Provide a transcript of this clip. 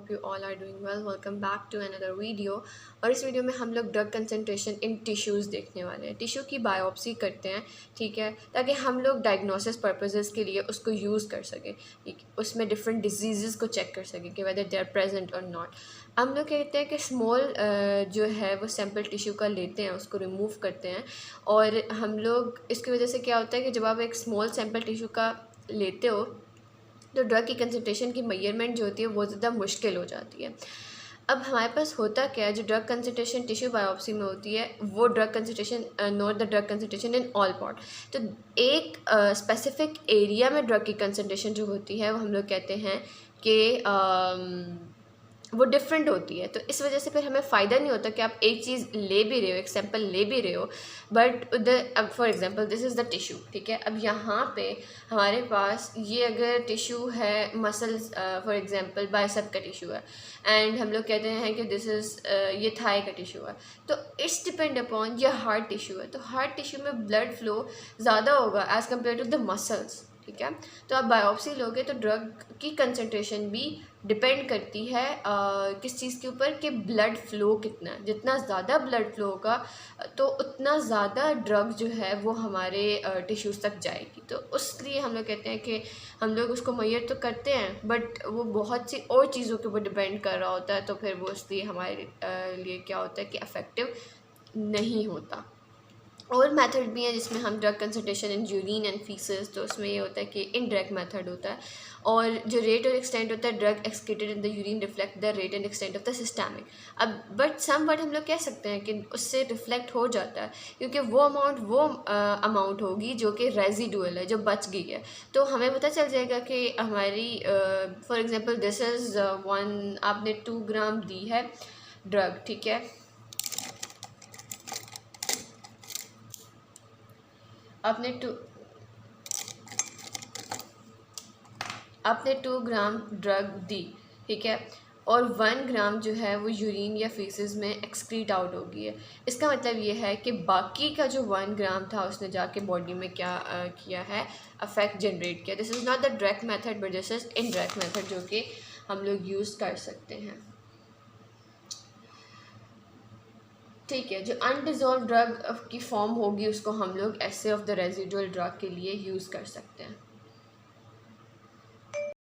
Hope you all are doing well. Welcome back to another video. और इस video में हम लोग ड्रग कंसंट्रेशन इन टिश्यूज़ देखने वाले हैं। टिश्यू की बायोप्सी करते हैं, ठीक है, ताकि हम लोग डायग्नोसिस पर्पसेस के लिए उसको यूज़ कर सकें, ठीक, उसमें डिफरेंट डिजीज़ को चेक कर सकें कि वेदर दे आर प्रेजेंट और नॉट। हम लोग कहते हैं कि स्मॉल जो है वो सैम्पल टिश्यू का लेते हैं, उसको रिमूव करते हैं। और हम लोग इसकी वजह से क्या होता है कि जब आप एक स्मॉल सैम्पल टिश्यू का लेते हो तो ड्रग की कंसंट्रेशन की मेजरमेंट जो होती है वो ज़्यादा मुश्किल हो जाती है। अब हमारे पास होता क्या है, जो ड्रग कंसंट्रेशन टिश्यू बायोप्सी में होती है वो drug concentration not the drug concentration in all pot. तो एक स्पेसिफिक एरिया में ड्रग की कंसंट्रेशन जो होती है वो हम लोग कहते हैं कि वो डिफरेंट होती है। तो इस वजह से फिर हमें फ़ायदा नहीं होता कि आप एक चीज़ ले भी रहे हो, एक सैंपल ले भी रहे हो, बट उधर अब for example this is the tissue, ठीक है। अब यहाँ पे हमारे पास ये अगर टिश्यू है मसल्स, फॉर एग्जांपल बाइसेप का टिश्यू है, एंड हम लोग कहते हैं कि दिस इज़ ये थाई का टिश्यू है, तो इट्स डिपेंड अपॉन ये हार्ट टिश्यू है। तो हार्ट टिश्यू में ब्लड फ्लो ज़्यादा होगा as compare to the muscles, ठीक है। तो आप बायोप्सी लोगे तो ड्रग की कंसंट्रेशन भी डिपेंड करती है किस चीज़ के ऊपर, कि ब्लड फ्लो कितना है। जितना ज़्यादा ब्लड फ्लो होगा तो उतना ज़्यादा ड्रग जो है वो हमारे टिश्यूज़ तक जाएगी। तो उसके लिए हम लोग कहते हैं कि हम लोग उसको मैयर तो करते हैं, बट वो बहुत सी और चीज़ों के ऊपर डिपेंड कर रहा होता है, तो फिर वो इसलिए हमारे लिए क्या होता है कि इफ़ेक्टिव नहीं होता। और मेथड भी है जिसमें हम drug concentration in urine and faeces, तो उसमें ये होता है कि इनडायरेक्ट मेथड होता है। और जो रेट और एक्सटेंट होता है, drug excreted in the urine reflect the rate and extent of the systemic. अब बट सम वर्ड हम लोग कह सकते हैं कि उससे रिफ्लेक्ट हो जाता है, क्योंकि वो अमाउंट होगी जो कि रेजिडुअल है, जो बच गई है। तो हमें पता चल जाएगा कि हमारी for example this is one, आपने 2 ग्राम दी है ड्रग, ठीक है। आपने 2 ग्राम ड्रग दी, ठीक है, और 1 ग्राम जो है वो यूरिन या फीसेस में एक्सक्रीट आउट हो गई है। इसका मतलब ये है कि बाकी का जो 1 ग्राम था उसने जाके बॉडी में क्या किया है, अफेक्ट जनरेट किया। This is not the direct method but this is indirect method जो कि हम लोग यूज़ कर सकते हैं, ठीक है। जो अनडिजॉल्व ड्रग की फॉर्म होगी उसको हम लोग essay of the residual drug के लिए यूज़ कर सकते हैं।